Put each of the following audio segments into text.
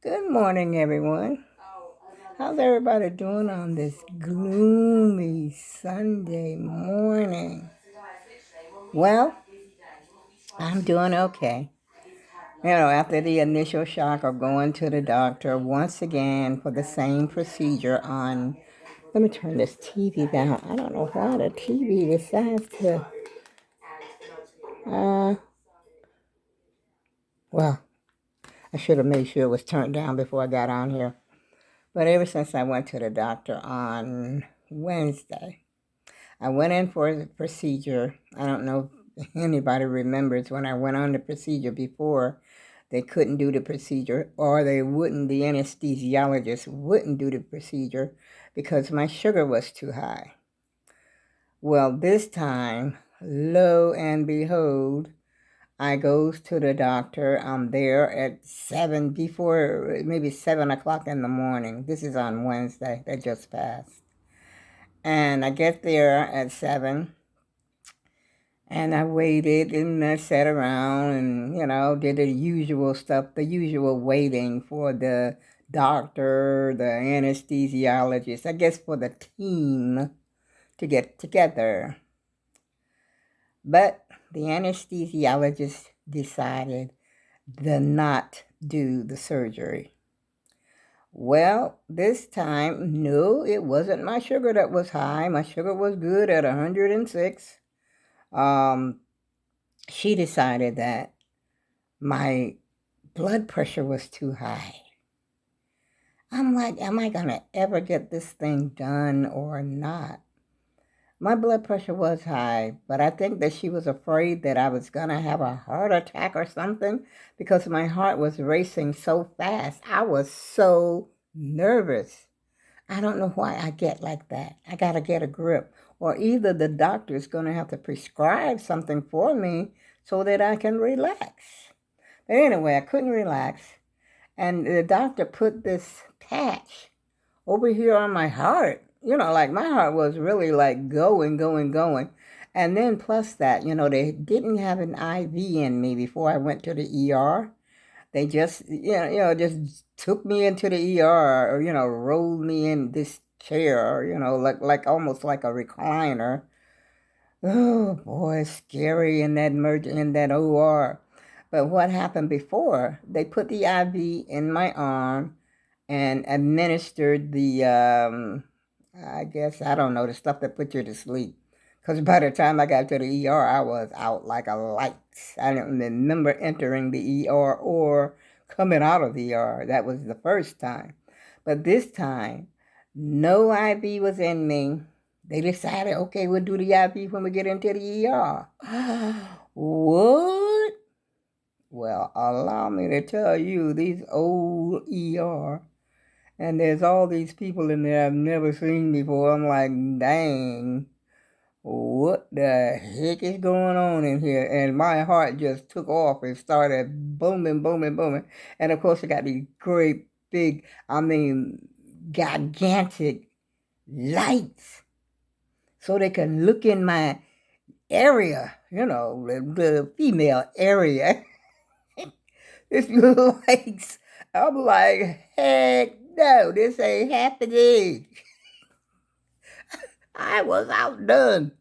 Good morning, everyone. How's everybody doing on this gloomy Sunday morning? Well, I'm doing okay. After the initial shock of going to the doctor once again for the same procedure on, let me turn this TV down. I don't know why the TV decides to, uh, well, I should have made sure it was turned down before I got on here. But ever since I went to the doctor on Wednesday, I went in for the procedure. I don't know if anybody remembers when I went on the procedure before. They couldn't do the procedure, or the anesthesiologist wouldn't do the procedure because my sugar was too high. Well, this time, lo and behold, I goes to the doctor. I'm there at 7, before maybe 7 o'clock in the morning. This is on Wednesday that just passed. And I get there at 7, and I waited and I sat around and, did the usual stuff, the usual waiting for the doctor, the anesthesiologist, I guess for the team to get together. But the anesthesiologist decided to not do the surgery. Well, this time, no, it wasn't my sugar that was high. My sugar was good at 106. She decided that my blood pressure was too high. I'm like, am I going to ever get this thing done or not? My blood pressure was high, but I think that she was afraid that I was going to have a heart attack or something because my heart was racing so fast. I was so nervous. I don't know why I get like that. I got to get a grip. Or either the doctor is going to have to prescribe something for me so that I can relax. But anyway, I couldn't relax. And the doctor put this patch over here on my heart. Like my heart was really like going. And then plus that, they didn't have an IV in me before I went to the ER. They just, just took me into the ER or, rolled me in this chair, like almost like a recliner. Oh boy, scary in that OR. But what happened before? They put the IV in my arm and administered the, I guess, I don't know, the stuff that put you to sleep. Because by the time I got to the ER, I was out like a light. I don't remember entering the ER or coming out of the ER. That was the first time. But this time, no IV was in me. They decided, okay, we'll do the IV when we get into the ER. What? Well, allow me to tell you, these old ER, and there's all these people in there I've never seen before. I'm like, dang, what the heck is going on in here? And my heart just took off and started booming. And of course, I got these great big, gigantic lights so they can look in my area, the female area. It's lights. I'm like, heck no, this ain't happening. I was outdone.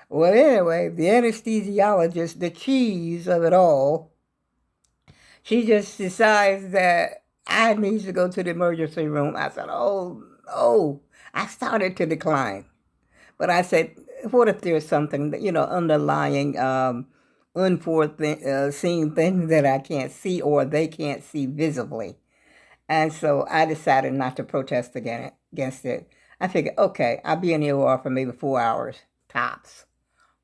Well, anyway, the anesthesiologist, the cheese of it all, she just decides that I need to go to the emergency room. I said, oh, no. I started to decline. But I said, what if there's something, underlying, unforeseen things that I can't see or they can't see visibly? And so I decided not to protest against it. I figured, okay, I'll be in the OR for maybe 4 hours, tops.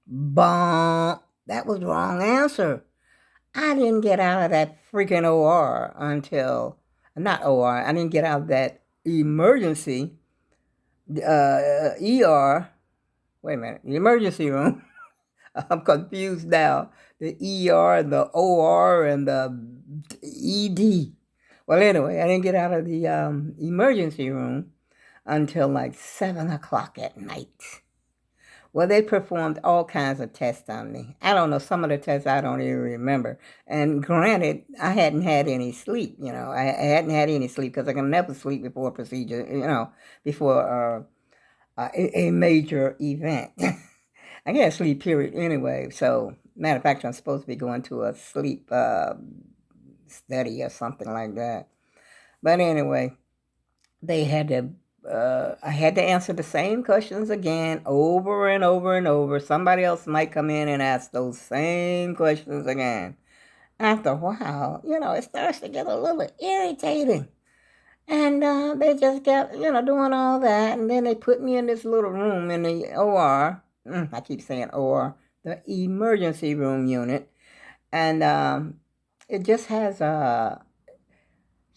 Bump. That was the wrong answer. I didn't get out of that freaking OR until, not OR, I didn't get out of that emergency, ER, wait a minute, the emergency room. I'm confused now. The ER, the OR, and the ED. Well, anyway, I didn't get out of the emergency room until like 7 o'clock at night. Well, they performed all kinds of tests on me. I don't know, some of the tests I don't even remember. And granted, I hadn't had any sleep, I hadn't had any sleep because I can never sleep before a procedure, before a major event. I get a sleep period anyway. So, matter of fact, I'm supposed to be going to a sleep study or something like that. But anyway, they had to. I had to answer the same questions again, over and over and over. Somebody else might come in and ask those same questions again. After a while, it starts to get a little irritating. And they just kept, doing all that. And then they put me in this little room in the OR. I keep saying OR, the emergency room unit. And it just has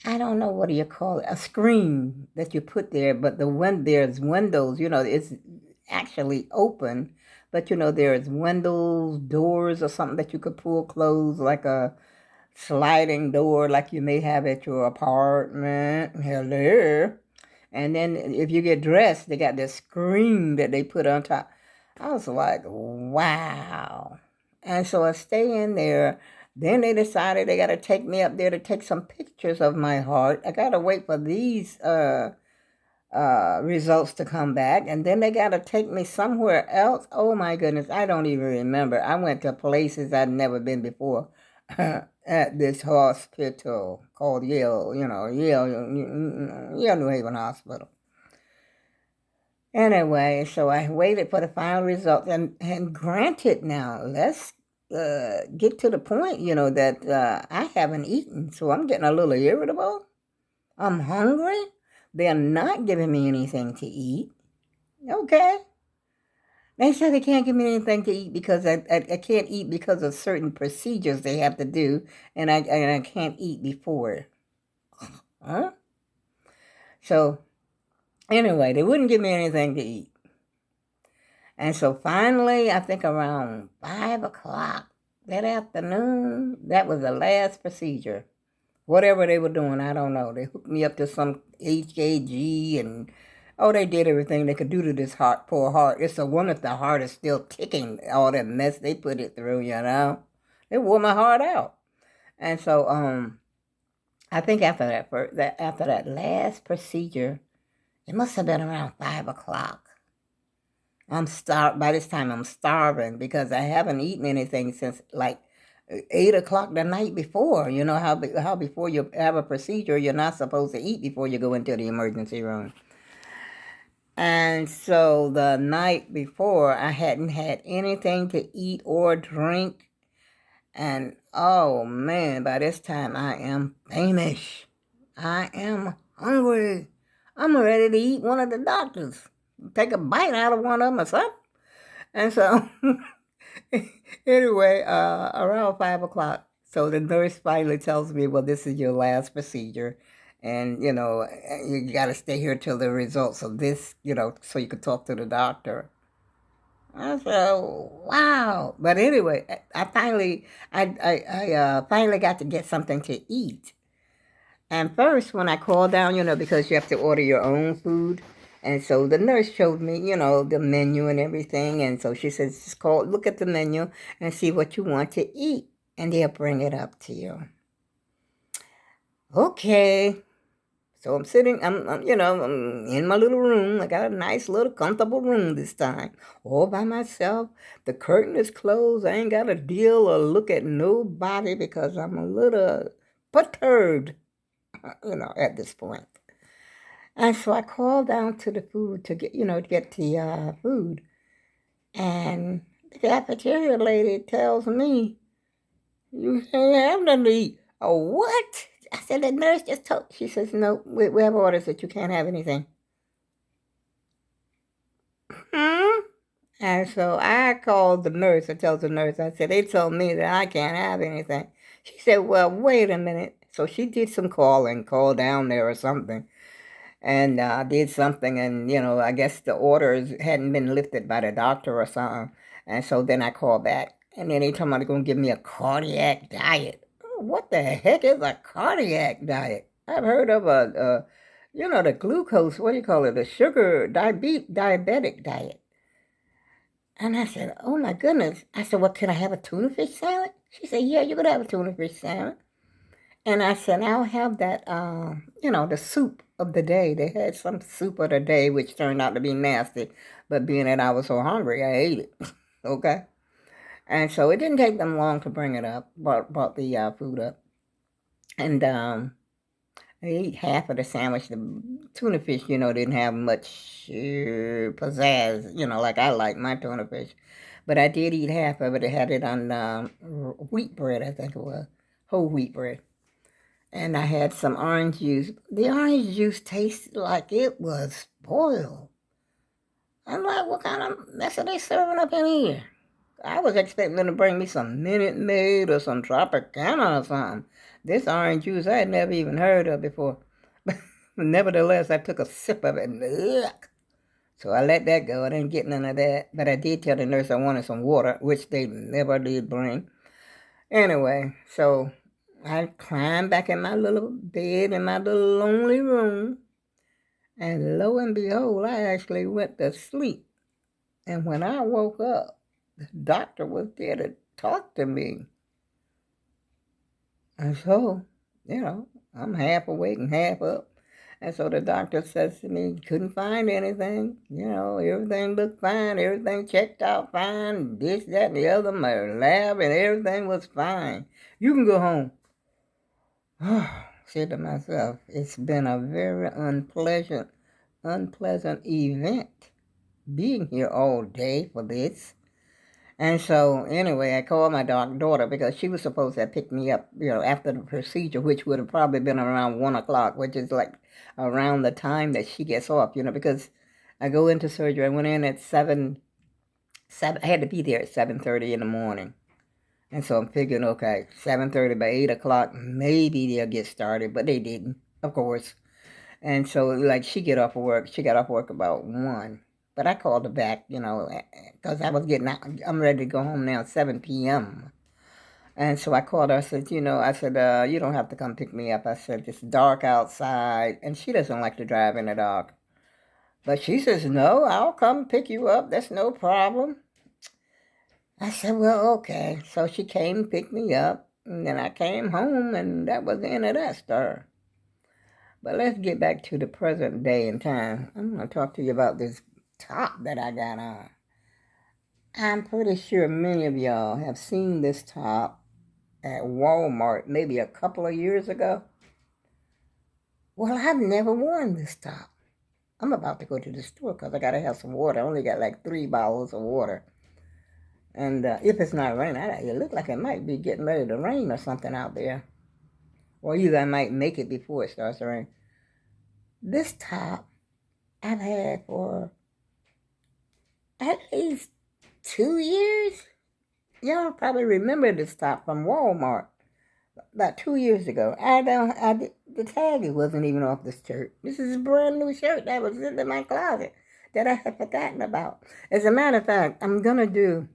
I don't know, what do you call it, a screen that you put there, but there's windows, it's actually open, but there's windows, doors or something that you could pull closed, like a sliding door like you may have at your apartment. Hello. And then if you get dressed, they got this screen that they put on top. I was like, wow. And so I stay in there. Then they decided they got to take me up there to take some pictures of my heart. I got to wait for these results to come back. And then they got to take me somewhere else. Oh, my goodness. I don't even remember. I went to places I'd never been before at this hospital called Yale, Yale New Haven Hospital. Anyway, so I waited for the final results. And granted now, let's get to the point, that I haven't eaten, so I'm getting a little irritable. I'm hungry. They're not giving me anything to eat. Okay. They said they can't give me anything to eat because I can't eat because of certain procedures they have to do, and I can't eat before. Huh? So, anyway, they wouldn't give me anything to eat. And so finally, I think around 5 o'clock that afternoon, that was the last procedure. Whatever they were doing, I don't know. They hooked me up to some HKG and, they did everything they could do to this poor heart. It's a wonder if the heart is still ticking, all that mess they put it through, They wore my heart out. And so I think after that last procedure, it must have been around 5 o'clock. I'm starved. By this time, I'm starving because I haven't eaten anything since like 8 o'clock the night before. You know how before you have a procedure, you're not supposed to eat before you go into the emergency room. And so the night before, I hadn't had anything to eat or drink. And oh man, by this time, I am famished. I am hungry. I'm ready to eat one of the doctors. Take a bite out of one of them or something. And so, anyway, around 5 o'clock, so the nurse finally tells me, well, this is your last procedure. And, you got to stay here till the results of this, so you could talk to the doctor. I said, wow. But anyway, I finally got to get something to eat. And first, when I called down, because you have to order your own food. And so the nurse showed me, the menu and everything. And so she says, just look at the menu and see what you want to eat. And they'll bring it up to you. Okay. So I'm sitting, I'm in my little room. I got a nice little comfortable room this time. All by myself. The curtain is closed. I ain't got to deal or look at nobody because I'm a little perturbed, at this point. And so I called down to the food to get, get the food. And the cafeteria lady tells me, you can't have nothing to eat. Oh, what? I said, the nurse just told. She says, no, we have orders that you can't have anything. And so I called the nurse. I told the nurse, I said, they told me that I can't have anything. She said, well, wait a minute. So she did some calling, called down there or something. And did something, and, I guess the orders hadn't been lifted by the doctor or something. And so then I called back. And then they told me they're going to give me a cardiac diet. Oh, what the heck is a cardiac diet? I've heard of the glucose, what do you call it, the sugar, diabetic diet. And I said, oh my goodness. I said, well, can I have a tuna fish salad? She said, yeah, you could have a tuna fish salad. And I said, I'll have that, the soup of the day. They had some soup of the day, which turned out to be nasty. But being that I was so hungry, I ate it. Okay? And so it didn't take them long to bring it up, brought the food up. And I ate half of the sandwich. The tuna fish, didn't have much pizzazz, like I like my tuna fish. But I did eat half of it. I had it on wheat bread, I think it was, whole wheat bread. And I had some orange juice. The orange juice tasted like it was boiled. I'm like, what kind of mess are they serving up in here? I was expecting them to bring me some Minute Maid or some Tropicana or something. This orange juice I had never even heard of before. Nevertheless, I took a sip of it and ugh. So I let that go. I didn't get none of that. But I did tell the nurse I wanted some water, which they never did bring. Anyway, so I climbed back in my little bed in my little lonely room. And lo and behold, I actually went to sleep. And when I woke up, the doctor was there to talk to me. And so, I'm half awake and half up. And so the doctor says to me, couldn't find anything. Everything looked fine. Everything checked out fine. This, that, and the other. My lab and everything was fine. You can go home. Said to myself, it's been a very unpleasant event being here all day for this. And so, anyway, I called my daughter because she was supposed to have picked me up, after the procedure, which would have probably been around 1 o'clock, which is like around the time that she gets off, because I go into surgery. I went in at 7, I had to be there at 7:30 in the morning. And so I'm thinking, okay, 7:30 by 8 o'clock, maybe they'll get started, but they didn't, of course. And so, like, she got off work about 1. But I called her back, because I was getting out. I'm ready to go home now, 7 p.m. And so I called her. I said, you don't have to come pick me up. I said, it's dark outside. And she doesn't like to drive in the dark. But she says, no, I'll come pick you up. That's no problem. I said, well, okay. So she came and picked me up. And then I came home, and that was the end of that story. But let's get back to the present day and time. I'm going to talk to you about this top that I got on. I'm pretty sure many of y'all have seen this top at Walmart maybe a couple of years ago. Well, I've never worn this top. I'm about to go to the store because I got to have some water. I only got like 3 bottles of water. And if it's not raining, it looks like it might be getting ready to rain or something out there. Or either I might make it before it starts to rain. This top I've had for at least 2 years. Y'all probably remember this top from Walmart about 2 years ago. The tag wasn't even off this shirt. This is a brand new shirt that was in my closet that I had forgotten about. As a matter of fact, I'm gonna do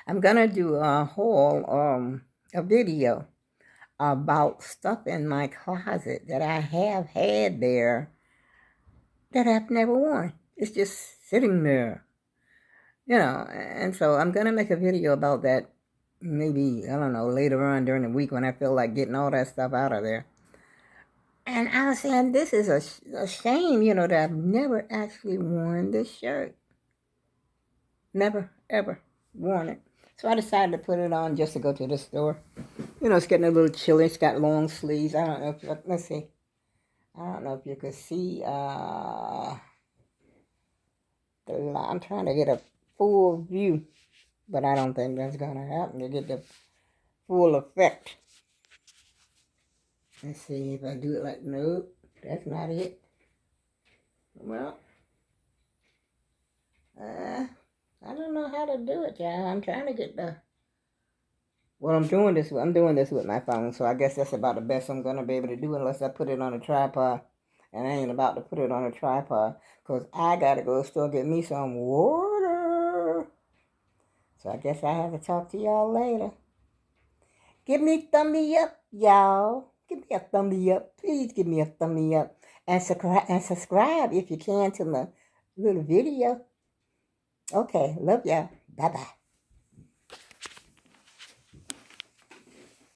a whole a video about stuff in my closet that I have had there that I've never worn. It's just sitting there. And so I'm going to make a video about that maybe, I don't know, later on during the week when I feel like getting all that stuff out of there. And I was saying, this is a shame, that I've never actually worn this shirt. Never, ever worn it. So I decided to put it on just to go to the store. It's getting a little chilly. It's got long sleeves. I don't know if, let's see. I don't know if you could see, I'm trying to get a full view, but I don't think that's going to happen to get the full effect. Let's see if I do it like, nope, that's not it. Well, I don't know how to do it, y'all. I'm trying to get I'm doing this with my phone, so I guess that's about the best I'm going to be able to do unless I put it on a tripod. And I ain't about to put it on a tripod because I got to go to the store get me some water. So I guess I have to talk to y'all later. Give me a thumbie up, y'all. Give me a thumbie up. Please give me a thumbie up. And subscribe if you can to my little video. Okay, love ya. Bye bye.